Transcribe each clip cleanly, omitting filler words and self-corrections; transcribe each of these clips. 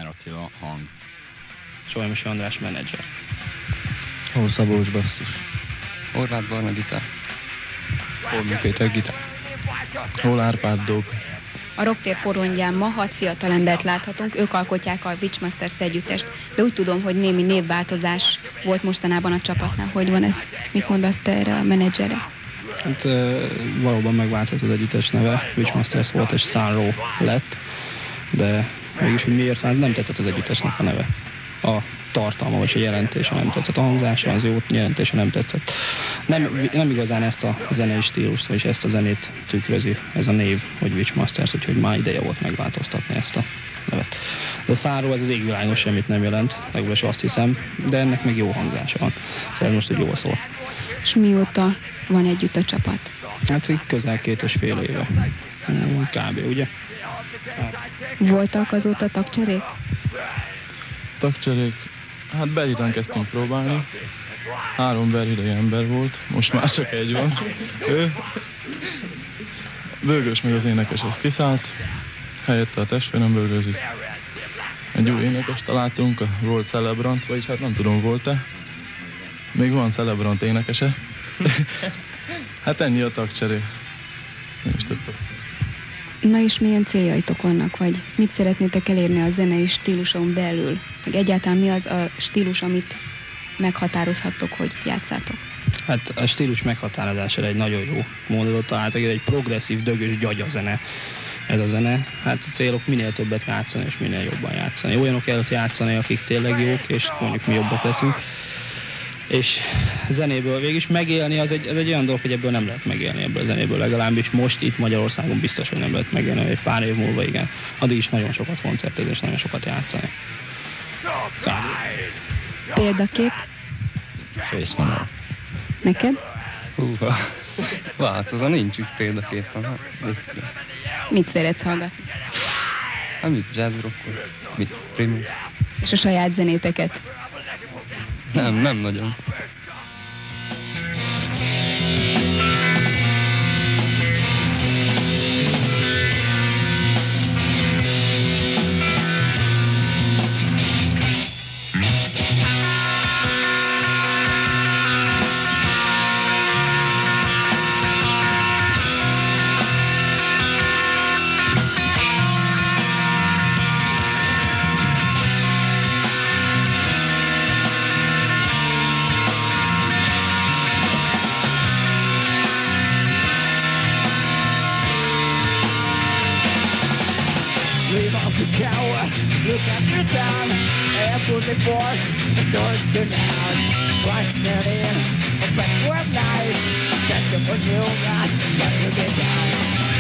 Smer Attila hang. Solymosi András menedzser. Hol Szabolcs basszus. Horváth Barna gitár. Holmi Péter gitár. Hol Árpád dob. A Rocktér porondján ma 6 fiatal embert láthatunk, ők alkotják a Witchmasters együttest, de úgy tudom, hogy némi névváltozás volt mostanában a csapatnál. Hogy van ez? Mit mondasz te erre a menedzserre? Hát valóban megváltozott az együttes neve, Witchmasters volt és Sunrow lett, de mégis, hogy miért, hát nem tetszett az együttesnek a neve. A tartalma vagy a jelentése nem tetszett, a hangzása az jó, jelentése nem tetszett. Nem igazán ezt a zenei stílust, vagy ezt a zenét tükrözi ez a név, hogy Witchmasters, úgyhogy már ideje volt megváltoztatni ezt a nevet. De a Sunrow ez az égvilágon semmit nem jelent, legalábbis azt hiszem, de ennek meg jó hangzása van. Szóval most, hogy jól szól. És mióta van együtt a csapat? Hát közel 2,5 éve. Kb. Ugye? Voltak azóta tagcserék? Tagcserék. Hát Beriden kezdtünk próbálni. 3 beridei ember volt, most már csak egy van. Ő. Bőgős meg az énekes, az kiszállt. Helyette a testvérem bőgőzik. Egy új énekes találtunk, volt Celebrant, vagyis hát nem tudom, volt-e. Még van Celebrant énekese. Hát ennyi a tagcseré. Nem is több. Na és milyen céljaitok vannak, vagy mit szeretnétek elérni a zenei stíluson belül? Vagy egyáltalán mi az a stílus, amit meghatározhattok, hogy játszátok? Hát a stílus meghatározására egy nagyon jó mondatot találtak, egy progresszív, dögös gyagya-zene. Ez a zene. Hát a célok minél többet játszani, és minél jobban játszani. Olyanok előtt játszani, akik tényleg jók, és mondjuk mi jobbak leszünk. És zenéből végig megélni, ez egy olyan dolog, hogy ebből nem lehet megélni, ebből a zenéből legalábbis most itt Magyarországon biztos, hogy nem lehet megélni, egy pár év múlva igen. Addig is nagyon sokat koncertezni, és nagyon sokat játszani. Példakép? Face Manor. Neked? Húha. Változó, nincs úgy példakép. Mit szeretsz hallgatni? Hát mit jazz rockot, mit Primus. És a saját zenéteket? Nem nagyon. Look at your town, airports and force, the stores turn down. Question in a backward life, check up on you, not let you get down.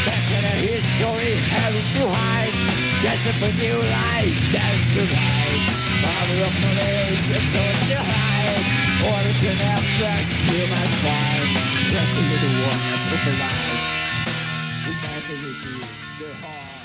Back in a history, having to hide, just up a new life, that's to ride. Father of knowledge, it's all to hide. Order to never, you must find. Let the little one, that's open life. We might be the heart.